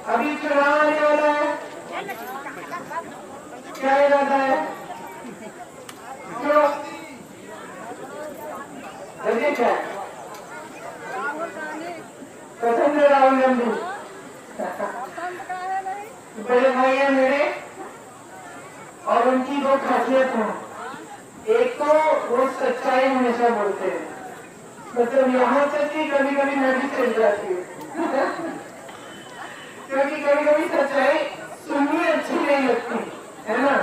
अभी चुनाव आने वाला है, क्या इरादा है? क्यों जल्दी क्या पसंद है राहुल गांधी? बड़े भाई है मेरे, और उनकी दो खासियत है। एक तो वो सच्चाई हमेशा बोलते हैं, मतलब यहाँ तक कि कभी कभी मैं भी चल जाती हूँ क्योंकि कभी कभी सच्चाई सुननी अच्छी नहीं लगती है ना,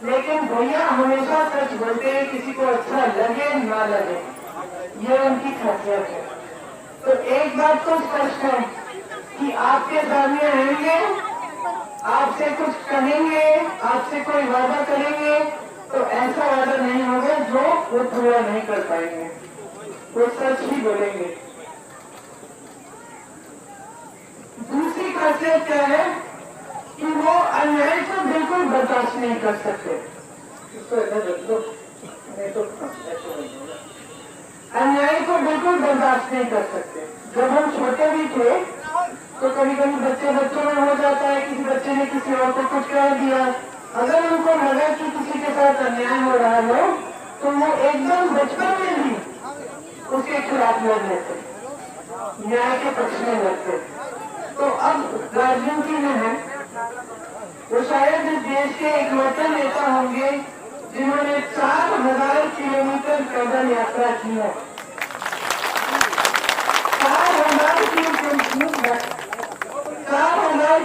लेकिन भैया हमेशा सच बोलते हैं, किसी को अच्छा लगे ना लगे, ये उनकी खासियत है। तो एक बात तो स्पष्ट है कि आपके सामने आएंगे, आपसे कुछ कहेंगे, आपसे कोई वादा करेंगे, तो ऐसा वादा नहीं होगा जो वो पूरा नहीं कर पाएंगे, वो सच ही बोलेंगे। दूसरी खासियत क्या है कि वो अन्याय को बिल्कुल बर्दाश्त नहीं कर सकते। इसको इधर रख दो, नहीं तो अन्याय को बिल्कुल बर्दाश्त नहीं कर सकते। जब हम छोटे भी थे तो कभी कभी बच्चों में हो जाता है, किसी बच्चे ने किसी और को कुछ कह दिया, अगर उनको लगा कि किसी के साथ अन्याय हो रहा हो तो वो एकदम बचपन में भी उसके खिलाफ लड़ लेते, न्याय के पक्ष में लड़ते। तो अब गार्जियन की जो है वो शायद इस देश के इकलौते नेता होंगे जिन्होंने 4000 किलोमीटर पैदल यात्रा की है। 4000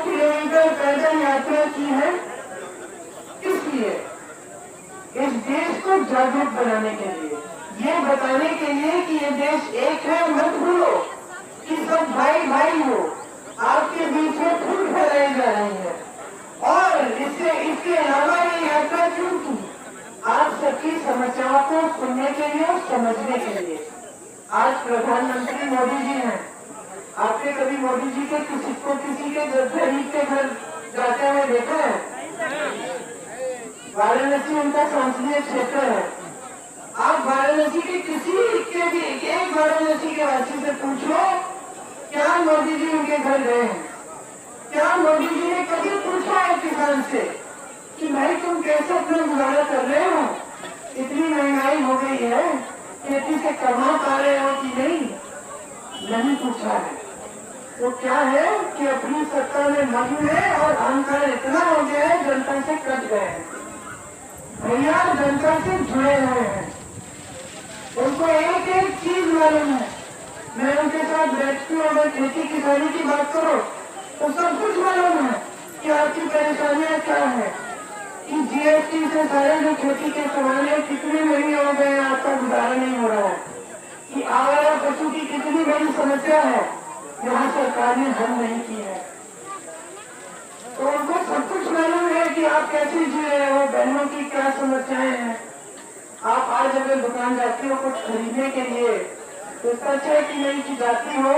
किलोमीटर पैदल यात्रा की है। इसलिए इस देश को जागरूक बनाने के लिए, ये बताने के लिए कि ये देश एक है, मत भूलो कि सब भाई भाई हो। आपके बीच में फूट फैलाई जा रही है, और इसके अलावा ये यात्रा क्यों की? आप सबकी समस्याओं को सुनने के लिए और समझने के लिए। आज प्रधानमंत्री मोदी जी हैं, आपने कभी मोदी जी के किसी के गरीब के घर जाते हुए देखा है? वाराणसी उनका संसदीय क्षेत्र है। आप वाराणसी के किसी के भी एक वाराणसी के वासी से पूछो, क्या मोदी जी उनके घर गए हैं? क्या मोदी जी ने कभी पूछा है किसान से कि भाई तुम कैसे अपना गुजारा कर रहे हो? इतनी महंगाई हो गई है, खेती से कमा पा रहे हो कि नहीं? नहीं पूछा है। तो क्या है कि अपनी सत्ता में मग्न है और अहंकार इतना हो गया है, जनता से कट गए हैं। भैया जनता से जुड़े हुए हैं, उनको एक एक चीज मालूम है। मैं उनके साथ बैठती हूँ, अगर खेती किसानी की बात करो तो सब कुछ मालूम है कि आपकी परेशानियां क्या है, कि जीएसटी से सारे जो खेती के सामान है कितने महंगे हो गए हैं, आपका गुजारा नहीं हो रहा है, कि आवारा पशु की कितनी बड़ी समस्या है, यहाँ सरकार ने हल नहीं की है। तो उनको सब कुछ मालूम है कि आप कैसे जी रहे हो, बहनों की क्या समस्याएं हैं। आप आज अगर दुकान जाती हो कुछ खरीदने के लिए तो इसका अच्छा है कि नहीं की जाती हो,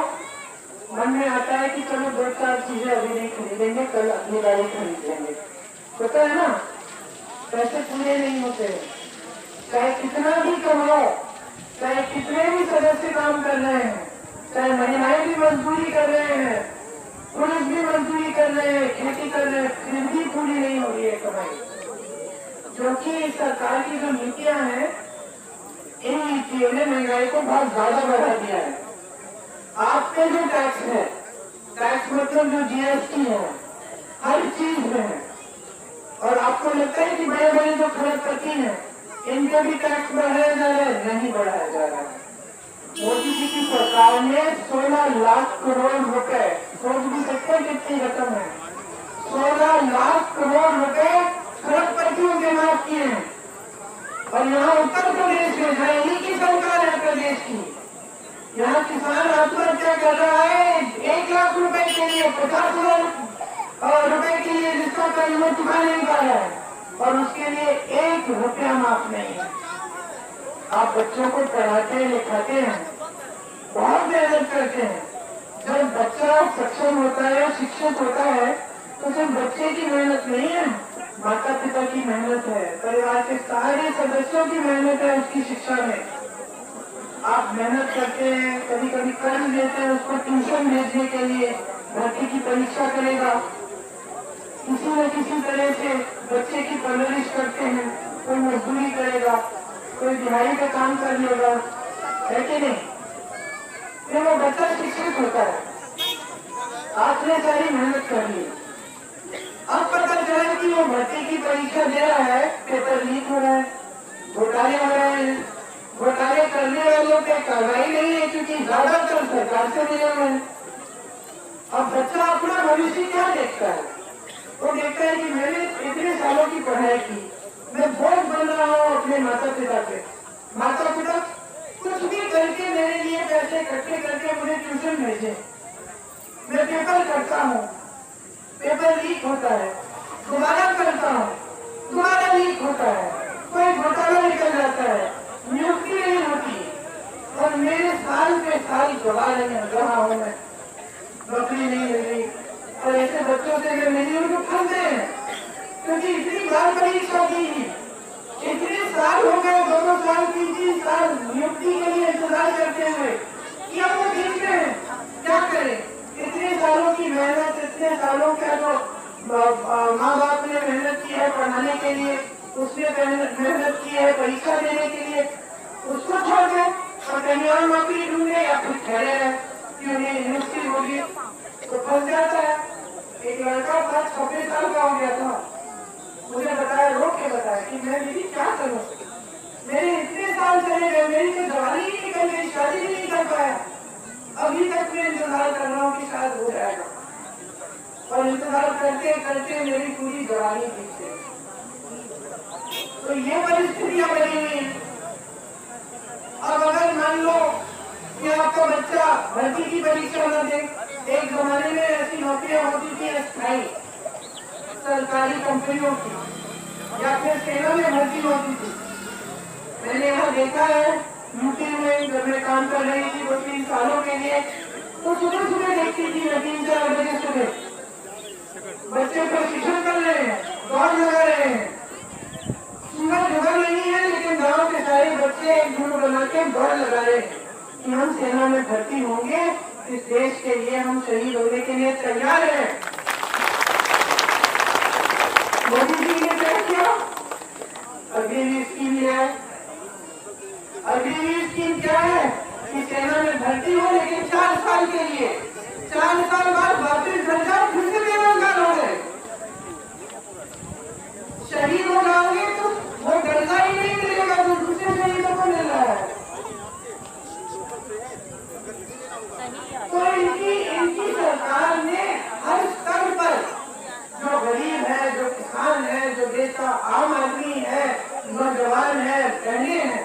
मन में आता है कि चलो 2-4 चीजें अभी नहीं खरीदेंगे, कल अगली बार खरीद लेंगे। पता है ना, पैसे पूरे नहीं होते, चाहे कितना भी कमाओ, चाहे कितने भी सदस्य काम कर रहे हैं, चाहे महिलाएं भी मजदूरी कर रहे हैं, पुरुष भी मजदूरी कर रहे हैं, खेती कर रहे हैं, फिर भी पूरी नहीं हो रही है कमाई। क्योंकि सरकार की जो नीतियां हैं, इन नीतियों ने महंगाई को बहुत ज्यादा बढ़ा दिया है। आपके जो टैक्स है, टैक्स मतलब जो जीएसटी है, हर चीज में है, और आपको लगता है कि बड़े बड़े जो खरबपति हैं इनके भी टैक्स बढ़ाया जा रहा है? नहीं बढ़ाया जा रहा है। मोदी जी की सरकार ने 16 लाख करोड़ रुपए, सोच भी सकते हैं कितनी रकम है, 16 लाख करोड़ रुपए खरबपतियों के माफ किए हैं। और यहाँ उत्तर प्रदेश में जहाँ इन्हीं की सरकार है प्रदेश की, यहाँ किसान आत्महत्या कर रहा है 1 लाख रुपए के लिए, 50,000 रुपए के लिए, जिसका कर्ज वो चुका नहीं पा रहा है, और उसके लिए 1 रुपया माफ नहीं है। आप बच्चों को पढ़ाते लिखाते हैं, बहुत मेहनत करते हैं। जब बच्चा सक्षम होता है, शिक्षित होता है, तो सिर्फ बच्चे की मेहनत नहीं है, माता पिता की मेहनत है, परिवार के सारे सदस्यों की मेहनत है उसकी शिक्षा में। आप मेहनत करते हैं, कभी कभी कर्ज लेते हैं उसको ट्यूशन भेजने के लिए, भर्ती की परीक्षा करें न किसी तरह से बच्चे की परवरिश करते हैं। कोई मजदूरी करेगा, कोई दिहाड़ी का काम कर लेगा, है कि नहीं? फिर वो बच्चा शिक्षित होता है, आपने सारी मेहनत कर ली, अब पता चला कि वो भर्ती की परीक्षा दे रहा है, पेपर लीक हो रहा है, घोटाले हो रहे हैं। घोटाले करने वालों पे कार्रवाई नहीं है क्योंकि ज्यादातर सरकार से मिले हुए हैं। अब बच्चा अपना भविष्य क्या देखता है? वो देखता है कि मैंने इतने सालों की पढ़ाई की, मैं बोझ बन रहा हूँ अपने माता पिता पे। माता पिता कुछ भी करके मेरे लिए पैसे इकट्ठे करके मुझे ट्यूशन भेजे, मैं पेपर करता हूँ, पेपर लीक होता है, दोबारा करता हूँ, दोबारा लीक होता है, कोई घोटाला निकल जाता है, नियुक्ति नहीं होती और मेरे साल पे साल गवा रहा हूँ मैं, नौकरी नहीं मिल रही। और ऐसे बच्चों से मैं मिली उनको फंसते हैं क्योंकि इतनी बार परीक्षा दी, इतने साल हो गए, 2 साल 3 साल नियुक्ति के लिए इंतजार करते हुए, क्या वो देख रहे हैं? क्या करें? इतने सालों की मेहनत, इतने सालों का जो माँ बाप ने मेहनत की है पढ़ाने के लिए, उसने मेहनत की है परीक्षा देने के लिए, उसको छोड़ दे और कहीं और नौकरी ढूंढे या फिर ठहरे रहे कि उन्हें नियुक्ति होगी, तो फंस जाता है। एक लड़का था 26 साल का हो गया था, मुझे बताया, रो के बताया कि मैं दीदी क्या करूं, मेरे इतने साल चले गए, मेरी तो जवानी ही निकल गई, शादी भी नहीं कर पाया, अभी तक मैं इंतजार कर रहा हूँ कि शायद हो जाएगा। और इंतजार करते करते मेरी पूरी जवानी बीत गई। तो ये परिस्थितियां बनी हुई है। अब अगर मान लो कि आपका बच्चा भर्ती की परीक्षा न दे, एक जमाने में ऐसी नौकरियां होती थी अस्थायी, सरकारी कंपनियों की या फिर सेना में भर्ती होती थी। मैंने यहाँ देखा है यूपी में, जब मैं काम कर रही थी 2-3 सालों के लिए, तो सुबह सुबह देखती थी मैं 3-4 बजे सुबह बच्चे प्रशिक्षण कर रहे हैं, दौड़ लगा रहे हैं, सूरज उगा नहीं है लेकिन गांव के सारे बच्चे एक झुंड बना के दौड़ लगा रहे हैं कि हम सेना में भर्ती होंगे, इस देश के लिए हम शहीद होने के लिए तैयार हैं। मोदी जी ने क्या किया? अग्निवीर स्कीम है। अग्निवीर स्कीम क्या है कि सेना में भर्ती हो लेकिन 4 साल के लिए, 4 साल बाद वापिस घर जाओ, फिर से बेरोजगार हो गए, शहीद हो जाओगे तो वो दर्जा ही नहीं मिलेगा जो दूसरे शहीदों को मिल रहा है। तो इनकी सरकार ने हर स्तर पर जो गरीब है, जो किसान है, जो देश का आम आदमी है, नौजवान है, बहने हैं,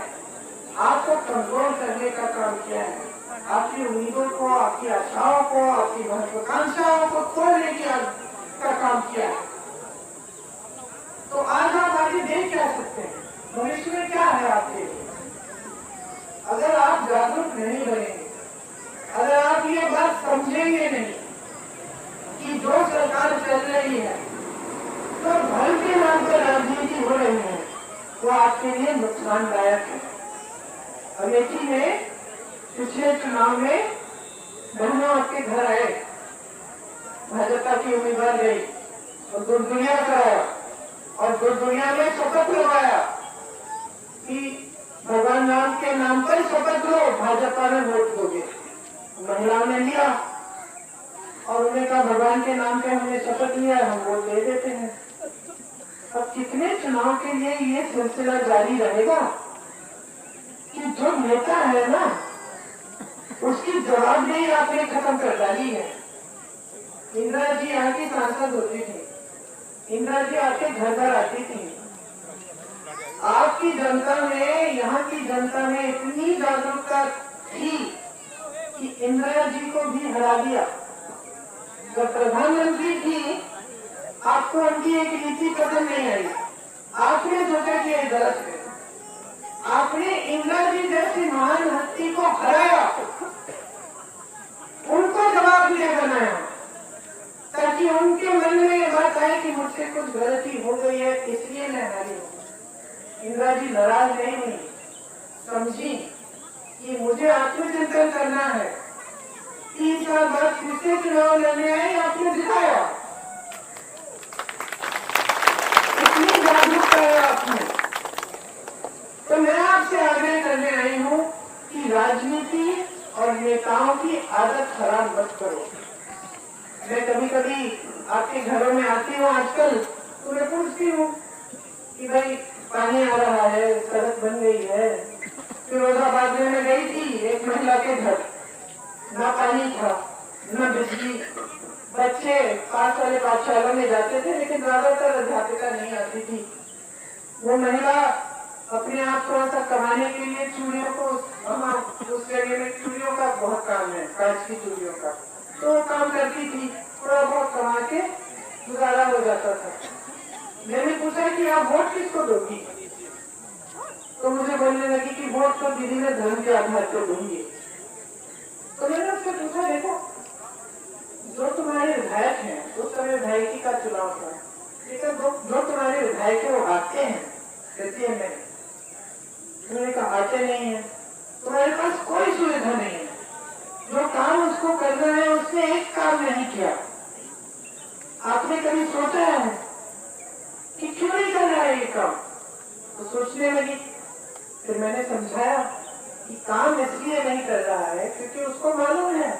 आपको कंट्रोल करने का काम किया है। आपकी उम्मीदों को, आपकी आशाओं को, आपकी महत्वाकांक्षाओं को तोड़ने का काम किया है। तो आज आप आगे देख क्या सकते हैं? भविष्य में क्या है आपके लिए? अगर आप जागरूक नहीं बनेंगे, अगर आप ये बात समझेंगे नहीं कि जो सरकार चल रही है, तो धर्म के नाम पर राजनीति हो रही है, वो आपके लिए नुकसानदायक है। अमेठी में पिछले चुनाव में बहनों आपके घर आए, भाजपा की उम्मीदवार गई और दुर्दुनिया कराया और दुर्दुनिया में शपथ लगाया कि भगवान राम के नाम पर शपथ लो, भाजपा में वोट दोगे। महिलाओं ने लिया और उन्होंने कहा भगवान के नाम पे हमने शपथ लिया, हम वोट दे देते हैं। अब कितने चुनाव के लिए ये सिलसिला जारी रहेगा कि जो नेता है ना, उसकी जवाबदेही आपने खत्म कर डाली है। इंदिरा जी यहाँ की सांसद होती थी, इंदिरा जी आपके घर घर आती थी, आपकी जनता में, यहाँ की जनता में इतनी जागरूकता थी कि इंदिरा जी को भी हरा दिया। जब प्रधानमंत्री थी, आपको उनकी एक नीति पसंद नहीं आई, आपने सोचा कि ये गलत है, आपने इंदिरा जी जैसी महान हस्ती को हराया, उनको जवाबदेह बनाया ताकि उनके मन में ये बात आए कि मुझसे कुछ गलती हो गई है, इसलिए मैं हारी हूँ। इंदिरा जी नाराज नहीं हुई, समझी कि मुझे आत्मचिंतन करना है। 3 साल बाद फिर से चुनाव लड़ने आए, आपने दिखाया कभी कभी आपके घरों में आती हूँ आजकल, तो मैं पूछती हूँ कि भाई पानी आ रहा है, सड़क बन गई है। फिरोजाबाद में मैं गई थी एक महिला के घर, ना पानी था ना बिजली, बच्चे पास वाले पाठशाला में जाते थे लेकिन ज्यादातर अध्यापिका नहीं आती थी। वो महिला अपने आप थोड़ा सा कमाने के लिए चूड़ियों को, उस जगह में चूड़ियों का बहुत काम है, कांच की चूड़ियों का, तो वो काम करती थी, थोड़ा बहुत कमा के गुजारा हो जाता था। मैंने पूछा कि आप वोट किसको दोगी, तो मुझे बोलने लगी कि वोट तो दीदी मैं धर्म के आधार पर दूंगी। तो मैंने उससे पूछा, देखो जो तुम्हारे विधायक हैं, उस समय विधायकी का चुनाव था, लेकिन जो तुम्हारे विधायक है वो आते हैं एटीएम में, उन्होंने कहा आते नहीं है, तुम्हारे पास कोई सुविधा नहीं है, जो काम उसको करना है उसने एक काम नहीं किया। आपने कभी सोचा है कि क्यों नहीं कर रहा है ये काम? तो सोचने लगी। फिर मैंने समझाया कि काम इसलिए नहीं कर रहा है क्योंकि उसको मालूम है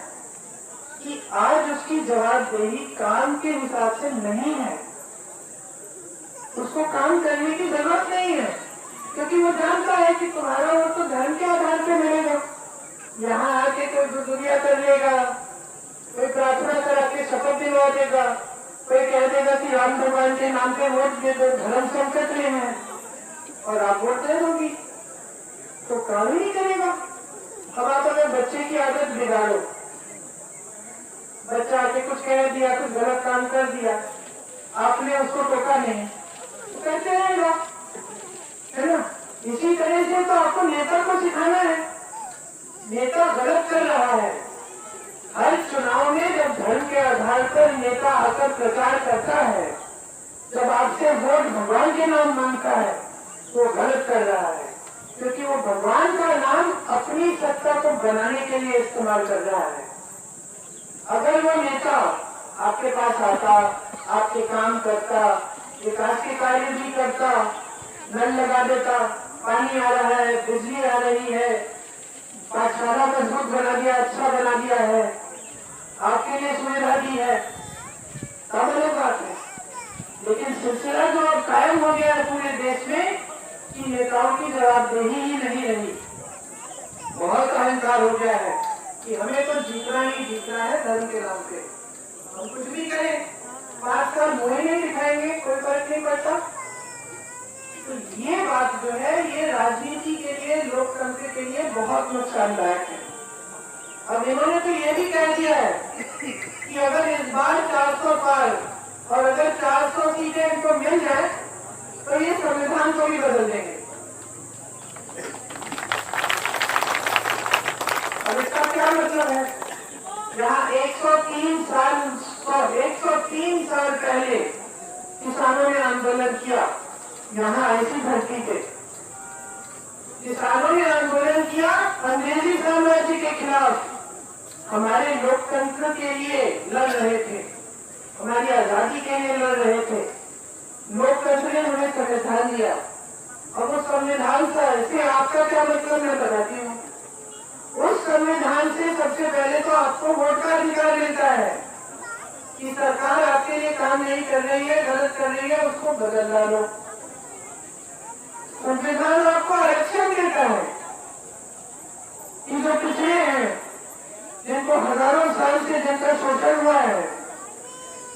कि आज उसकी जवाबदेही काम के हिसाब से नहीं है, उसको काम करने की जरूरत नहीं है, क्योंकि वो जानता है कि तुम्हारा वोट तो धर्म के आधार पर मिलेगा। यहाँ आके कोई गुजरिया कर लेगा, कोई प्रार्थना करा के शपथ दिलवा देगा, कोई कह देगा कि राम भगवान के नाम पे वोट दे दो, धर्म संकट में है, और आप वोट दे दोगी, तो काम ही नहीं करेगा। अब आप अगर बच्चे की आदत बिगाड़ो, बच्चा आके कुछ कह दिया, कुछ गलत काम कर दिया, आपने उसको टोका नहीं, तो करते रहेगा, है ना? इसी तरह से तो आपको नेता को सिखाना है। नेता गलत कर रहा है, हर चुनाव में जब धर्म के आधार पर नेता आकर प्रचार करता है, जब आपसे वोट भगवान के नाम मांगता है, तो गलत कर रहा है, क्योंकि वो भगवान का नाम अपनी सत्ता को बनाने के लिए इस्तेमाल कर रहा है। अगर वो नेता आपके पास आता, आपके काम करता, विकास के कार्य भी करता, नल लगा देता, पानी आ रहा है, बिजली आ रही है, पाठशाला मजबूत बना दिया, अच्छा बना दिया है, आपके लिए सुविधा दी है, तब अलग बात है। लेकिन सिलसिला जो अब कायम हो गया है पूरे देश में कि नेताओं की जवाबदेही ही नहीं रही, बहुत अहंकार हो गया है कि हमें तो जीतना ही जीतना है धर्म के नाम पे, हम कुछ भी करें, 5 साल मुंह नहीं दिखाएंगे, कोई फर्क नहीं पड़ता। तो ये बात जो है, ये राजनीति के लिए, लोकतंत्र के लिए बहुत नुकसानदायक है। अब इन्होंने तो ये भी कह दिया है कि अगर इस बार 400 पार और अगर 400 सीटें इनको मिल जाए तो ये संविधान को भी बदल देंगे। अब इसका क्या मतलब है? जहाँ 103 साल पहले किसानों ने आंदोलन किया, यहाँ ऐसी धरती पे किसानों ने आंदोलन किया अंग्रेजी साम्राज्य के खिलाफ, हमारे लोकतंत्र के लिए लड़ रहे थे, हमारी आजादी के लिए लड़ रहे थे। लोकतंत्र ने हमें संविधान दिया। अब उस संविधान से आपका क्या मतलब मैं बताती हूँ। उस संविधान से सबसे पहले तो आपको वोट का अधिकार मिलता है कि सरकार आपके लिए काम नहीं कर रही है, गलत कर रही है, उसको बदल डालो। संविधान आपको आरक्षण देता है कि जो पिछड़े हैं, जिनको हजारों साल से जिनका शोषण हुआ है,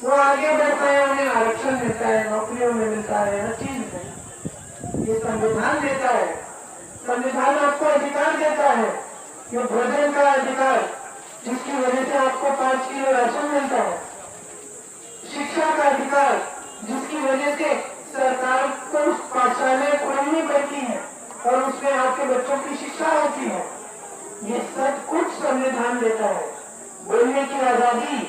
वो आगे बढ़ पाए, उन्हें आरक्षण मिलता है, नौकरियों में मिलता है, हर चीज में ये संविधान देता है। संविधान आपको अधिकार देता है, ये भोजन का अधिकार, जिसकी वजह से आपको 5 किलो राशन मिलता है, शिक्षा का अधिकार, जिसकी वजह से सरकार को पाठशालाएं खोलनी पड़ती हैं और उसमें आपके बच्चों की शिक्षा होती है। ये सब कुछ संविधान देता है। बोलने की आजादी,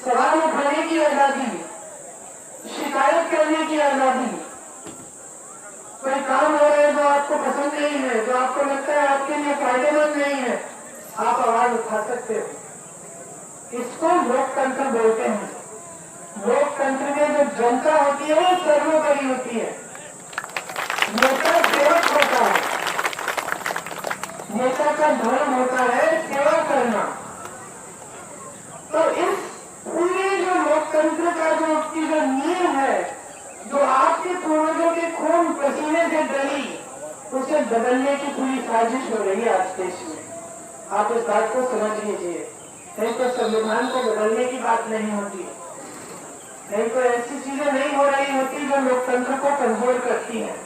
सवाल उठाने की आजादी, शिकायत करने की आजादी, कोई काम हो रहा है जो आपको पसंद नहीं है, जो आपको लगता है आपके लिए फायदेमंद नहीं है, आप आवाज उठा सकते हो। इसको लोकतंत्र बोलते हैं। लोकतंत्र में जो जनता होती है वो सर्वोपरि होती है। नेता सेवक होता है, नेता का धर्म होता है सेवा करना। तो इस पूरे से डरी उसे बदलने की पूरी साजिश हो रही है आज देश में। आप इस बात को समझ लीजिए। नहीं तो संविधान को बदलने की बात नहीं होती, नहीं तो ऐसी चीजें नहीं हो रही होती जो लोकतंत्र को कमजोर करती हैं।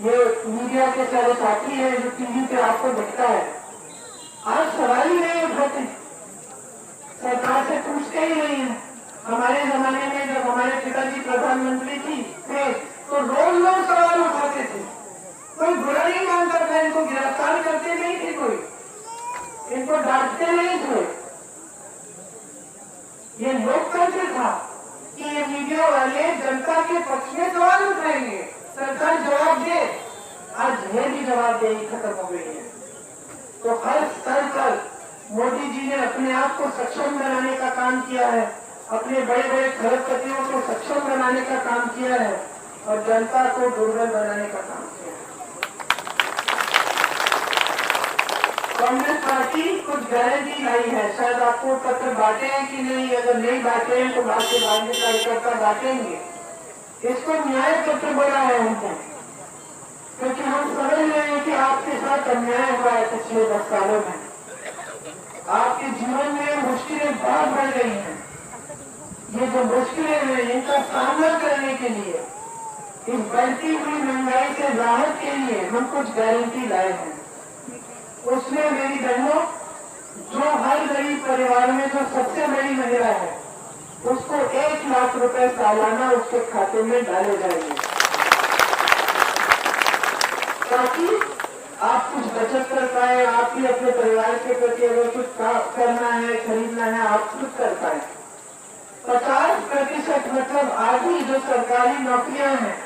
ये मीडिया के सारे साथी हैं जो टीवी पे आपको दिखता है, आज सवाल ही नहीं उठाते, सरकार से पूछते ही नहीं है। हमारे जमाने में जब हमारे पिताजी प्रधानमंत्री थे तो रोज लोग सवाल उठाते थे, कोई बुरा नहीं मानता था, इनको गिरफ्तार करते नहीं थे, कोई इनको डांटते नहीं थे। ये लोकतंत्र था कि ये मीडिया वाले जनता के पक्ष में सवाल उठाएंगे, सरकार जवाब दे। आज ये भी जवाबदेही खत्म हो गई है। तो हर स्तर पर मोदी जी ने अपने आप को सक्षम बनाने का काम किया है, अपने बड़े बड़े खरबपतियों को सक्षम बनाने का काम किया है और जनता को दुर्बल बनाने का काम किया है। कांग्रेस पार्टी कुछ गारंटी लाई है, शायद आपको पत्र बांटे हैं कि नहीं, अगर नहीं बांटे हैं तो बाद के बाद में कार्यकर्ता बांटेंगे। इसको न्याय पत्र बोला है उनको, क्योंकि हम समझ रहे हैं कि आपके साथ अन्याय हुआ है पिछले 10 सालों में, आपके जीवन में मुश्किलें बहुत बढ़ गई हैं। ये जो मुश्किलें हैं इनका सामना करने के लिए, इस बढ़ती हुई महंगाई से राहत के लिए हम कुछ गारंटी लाए हैं। उसमें मेरी बहनों, जो हर गरीब परिवार में जो सबसे बड़ी महिला है उसको 1 लाख रुपए सालाना उसके खाते में डाले जाएंगे, ताकि आप कुछ बचत कर पाए, आप भी अपने परिवार के प्रति अगर कुछ करना है, खरीदना है, आप खुद कर पाए। 50% मतलब आधी जो सरकारी नौकरियां हैं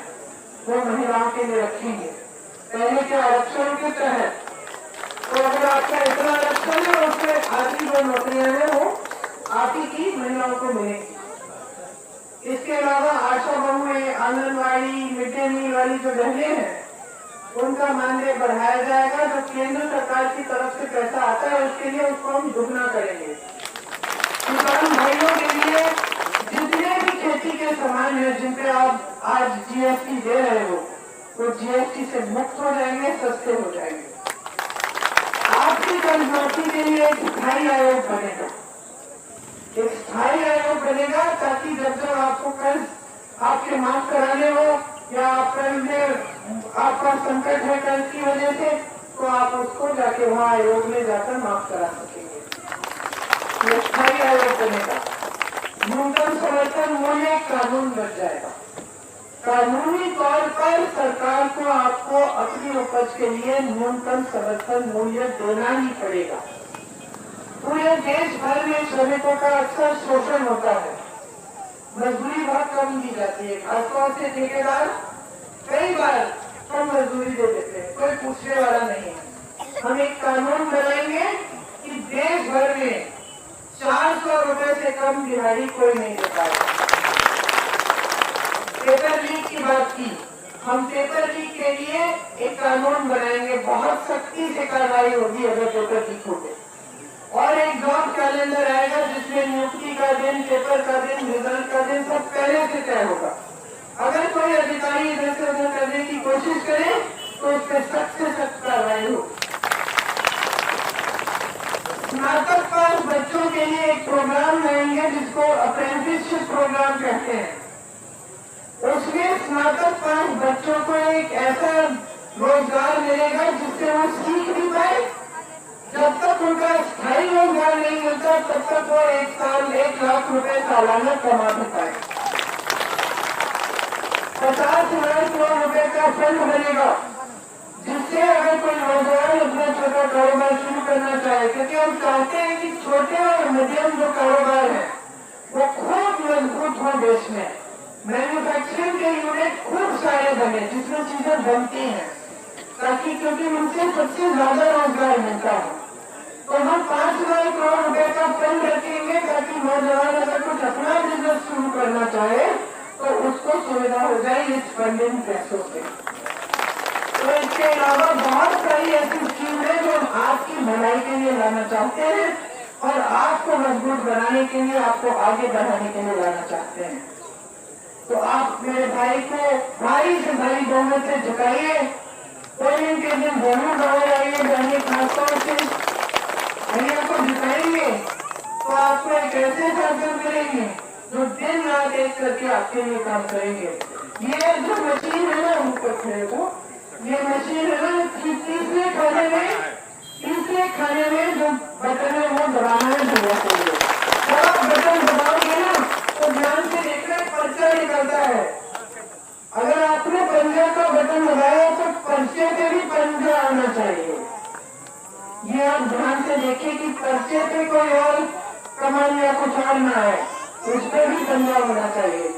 वो महिलाओं के लिए रखेंगे। पहले के आरक्षण के तहत तो अगर आपका इतना आरक्षण है उसमें आधी जो नौकरियां हैं वो आप ही की महिलाओं को मिलेंगी। इसके अलावा आशा बहुएं, आंगनबाड़ी, मिड डे मील वाली जो बहनें हैं उनका मानदेय बढ़ाया जाएगा। जो केंद्र सरकार की तरफ से पैसा आता है उसके लिए उसको हम दुगना करेंगे। किसान भाइयों के लिए जितने भी खेती के सामान है जिन पे आप आज जीएसटी दे रहे हो वो जीएसटी से मुक्त हो जाएंगे, सस्ते हो जाएंगे। आपकी कर्जमाफी के लिए एक स्थायी आयोग बनेगा, एक स्थायी आयोग बनेगा ताकि जब जब आपको कर्ज आपके माफ कराने हो या आपका संकट है कर्ज की वजह से तो आप उसको जाके वहाँ आयोग में जाकर माफ करा सकेंगे। ये स्थायी आयोग बनेगा। न्यूनतम समर्थन मूल्य कानून बन जाएगा। कानूनी तौर पर सरकार को आपको अपनी उपज के लिए न्यूनतम समर्थन मूल्य देना ही पड़ेगा। पूरे देश भर में श्रमिकों का अक्सर शोषण होता है, मजदूरी बहुत कम दी जाती है, खासतौर से ठेकेदार कई बार कम मजदूरी दे देते हैं, कोई पूछने वाला नहीं है। हम एक कानून बनाएंगे कि देश भर में 400 रुपए से कम दिहाड़ी कोई नहीं दे पाएगा। पेपर लीक की बात की, हम पेपर लीक के लिए एक कानून बनाएंगे, बहुत सख्ती से कार्रवाई होगी अगर पेपर लीक हो गए। और एक जॉब कैलेंडर आएगा जिसमें नियुक्ति का दिन, पेपर का दिन, रिजल्ट का दिन सब पहले से तय होगा। अगर कोई अधिकारी इधर से उधर करने की कोशिश करे तो उस पर सख्त से सख्त कार्रवाई हो। स्नातक पास बच्चों के लिए एक प्रोग्राम लाएंगे जिसको अप्रेंटिसशिप प्रोग्राम कहते हैं। उसमें स्नातक पास बच्चों को एक ऐसा रोजगार मिलेगा जिससे वो सीख भी पाए। जब तक उनका स्थायी रोजगार नहीं मिलता तब तक वो 1 साल 1 लाख रुपए सालाना कमा भी पाए। 50,000 करोड़ रुपए का फंड बनेगा जिससे अगर कोई रोजगार अपना छोटा कारोबार शुरू करना चाहे, क्योंकि हम चाहते हैं कि छोटे और मध्यम जो कारोबार है वो खूब मजबूत हो देश में। मैन्युफैक्चरिंग के यूनिट खूब सारे बने जिसमें चीजें बनती हैं, ताकि क्योंकि उनसे सबसे ज्यादा रोजगार मिलता है। तो हम 5,000 करोड़ रुपए का फंड रखेंगे ताकि नौजवान अगर कुछ अपना बिजनेस शुरू करना चाहे तो उसको सुविधा हो जाए इस फंडिंग पैसों से। तो इसके अलावा बहुत सारी ऐसी स्कीम है जो हम आपकी भलाई के लिए लाना चाहते हैं और आपको मजबूत बनाने के लिए, आपको आगे बढ़ाने के लिए लाना चाहते हैं। तो आप मेरे भाई को भारी से भारी बहुमत से झुकाइए। पोलिंग के दिन जरूर दौड़ आइए, जानिए खासतौर से भैया को झुकाएंगे तो आपको एक ऐसे शासन मिलेंगे जो दिन रात एक करके आपके लिए काम करेंगे। ये जो मशीन है ना ऊपर खड़े को, ये मशीन है ना तीसरे खाने में जो बटन है वो दबाना है भैया के लिए। जब आप बटन दबाओगे ना तो ध्यान से देखना पर्चा निकलता है। अगर आपने पंजा का बटन दबाया तो पर्चे पे भी पंजा आना चाहिए। ये आप ध्यान से देखिए कि पर्चे पे कोई और कमान या कुछ और ना है, उस पर भी पंजा होना चाहिए।